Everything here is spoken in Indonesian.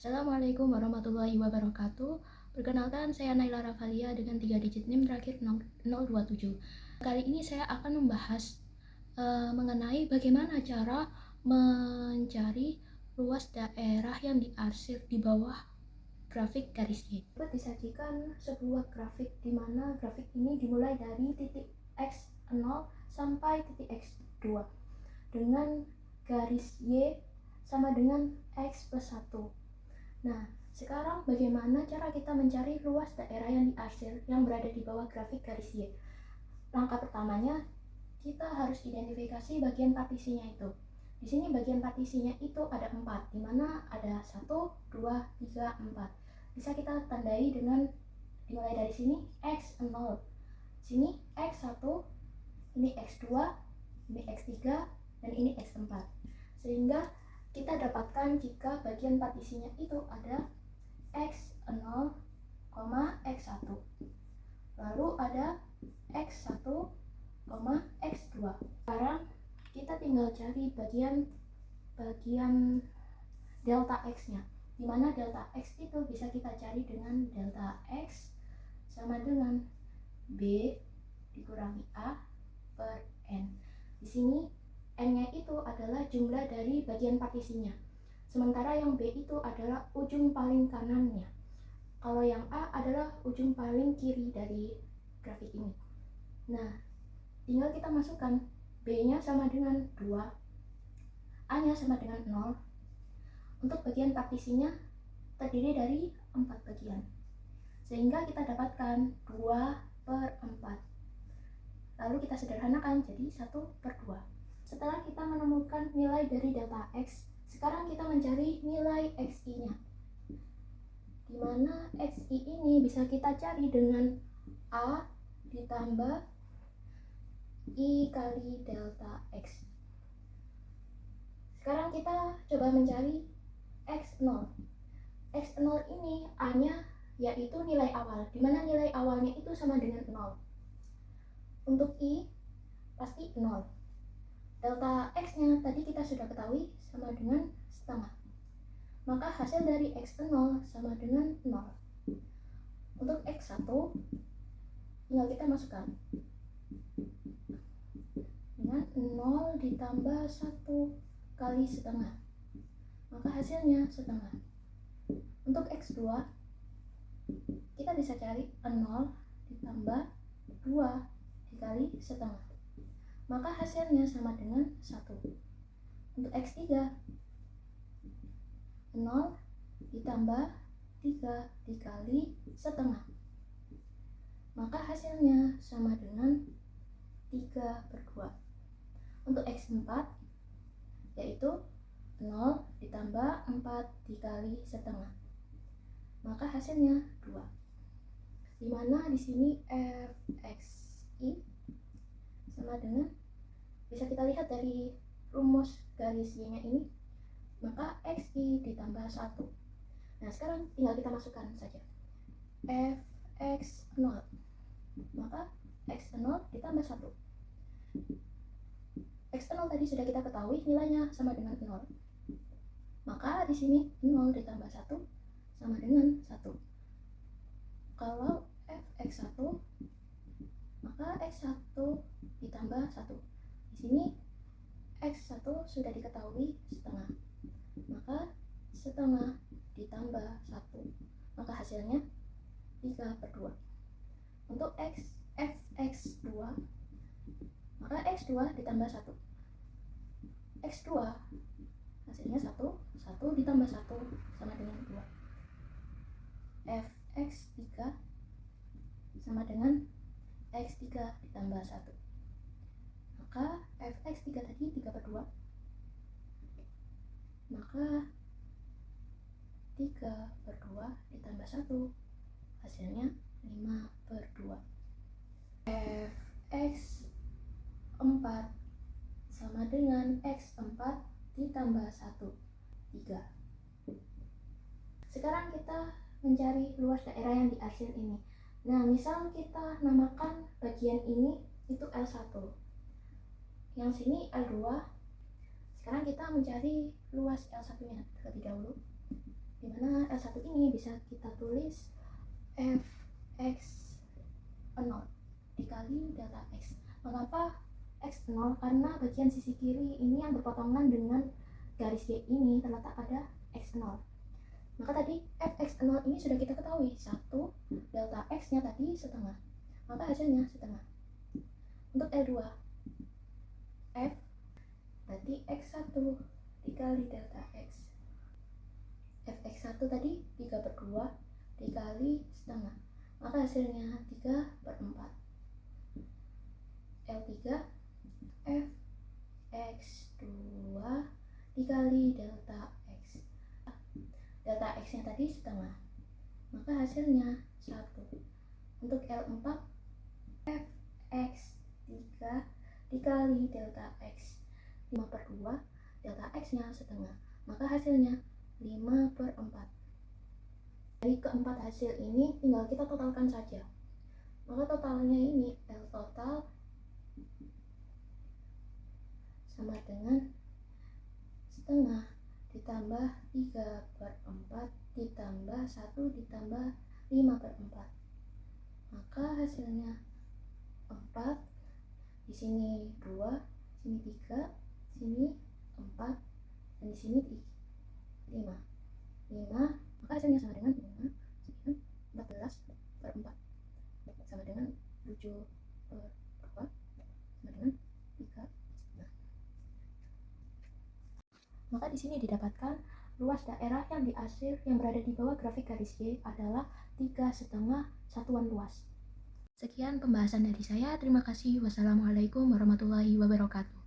Assalamualaikum warahmatullahi wabarakatuh. Perkenalkan, saya Naila Rafalia dengan 3 digit NIM terakhir 027. Kali ini saya akan membahas mengenai bagaimana cara mencari luas daerah yang diarsir di bawah grafik garis Y. Dapat disajikan sebuah grafik di mana grafik ini dimulai dari titik X0 sampai titik X2 dengan garis Y sama dengan X plus 1. Nah, sekarang bagaimana cara kita mencari luas daerah yang diarsir yang berada di bawah grafik garis Y? Langkah pertamanya, kita harus identifikasi bagian partisinya itu. Di sini bagian partisinya itu ada 4, di mana ada 1, 2, 3, 4. Bisa kita tandai dengan dimulai dari sini X0, sini X1, ini X2, ini X3, dan ini X4. Sehingga kita dapatkan jika bagian partisinya itu ada X0, X1, lalu ada X1, X2. Sekarang kita tinggal cari bagian delta X nya, dimana delta X itu bisa kita cari dengan delta X sama dengan B dikurangi A per N. Di sini N-nya itu adalah jumlah dari bagian partisinya, sementara yang B itu adalah ujung paling kanannya. Kalau yang A adalah ujung paling kiri dari grafik ini. Nah, tinggal kita masukkan B-nya sama dengan 2, A-nya sama dengan 0. Untuk bagian partisinya terdiri dari 4 bagian, sehingga kita dapatkan 2 per 4. Lalu kita sederhanakan jadi 1 per 2. Setelah kita menemukan nilai dari delta X, sekarang kita mencari nilai XI-nya. Di mana XI ini bisa kita cari dengan A ditambah I kali delta X. Sekarang kita coba mencari X0. X0 ini A-nya yaitu nilai awal, di mana nilai awalnya itu sama dengan 0. Untuk I pasti 0. Delta X-nya tadi kita sudah ketahui sama dengan setengah. Maka hasil dari X0 sama dengan 0. Untuk X1 tinggal kita masukkan dengan 0 ditambah 1 kali setengah. Maka hasilnya setengah. Untuk X2 kita bisa cari 0 ditambah 2 dikali setengah. Maka hasilnya sama dengan 1. Untuk X3 0 ditambah 3 dikali setengah. Maka hasilnya sama dengan 3 per 2. Untuk X4 yaitu 0 ditambah 4 dikali setengah. Maka hasilnya 2. Dimana di sini Fxi sama dengan, bisa kita lihat dari rumus garis Y-nya ini, maka Xi ditambah 1. Nah, sekarang tinggal kita masukkan saja Fx0, maka X0 ditambah 1. X0 tadi sudah kita ketahui nilainya sama dengan 0. Maka di sini 0 ditambah 1 sama dengan 1. Kalau Fx1, maka X1 ditambah 1. Di sini X1 sudah diketahui setengah. Maka setengah ditambah 1. Maka hasilnya 3 per 2. Untuk Fx2, maka X2 ditambah 1. X2 hasilnya 1. 1 ditambah 1 sama dengan 2. Fx3 sama dengan X3 ditambah 1. Maka Fx3 tadi 3 per 2. Maka 3 per 2 ditambah 1 hasilnya 5 per 2. Fx4 sama dengan X4 ditambah 1, 3. Sekarang kita mencari luas daerah yang diarsir ini. Nah, misal kita namakan bagian ini itu L1, yang sini L2. Sekarang kita mencari luas L1 nya terlebih dahulu, dimana L1 ini bisa kita tulis fx0 dikali delta x. Mengapa x0? Karena bagian sisi kiri ini yang berpotongan dengan garis Y ini terletak pada x0. Maka tadi fx0 ini sudah kita ketahui 1, delta x nya tadi setengah, maka hasilnya setengah. Untuk L2, f berarti x1 dikali delta x. fx1 tadi 3/2 dikali setengah, maka hasilnya 3/4. L3, fx2 dikali delta x. Delta x nya tadi setengah, maka hasilnya 1. Untuk L4, fx3 dikali delta x. 5/2, delta x nya setengah, maka hasilnya 5/4. Dari keempat hasil ini tinggal kita totalkan saja. Maka totalnya ini L total sama dengan setengah ditambah 3/4 ditambah 1 ditambah 5/4. Maka hasilnya 4, di sini 2, sini 3, sini 4, dan di sini 5. Maka hasilnya sama dengan 14/4 sama dengan 7/2 sama dengan 3. Maka di sini didapatkan luas daerah yang diarsir yang berada di bawah grafik garis Y adalah 3,5 satuan luas. Sekian pembahasan dari saya. Terima kasih. Wassalamualaikum warahmatullahi wabarakatuh.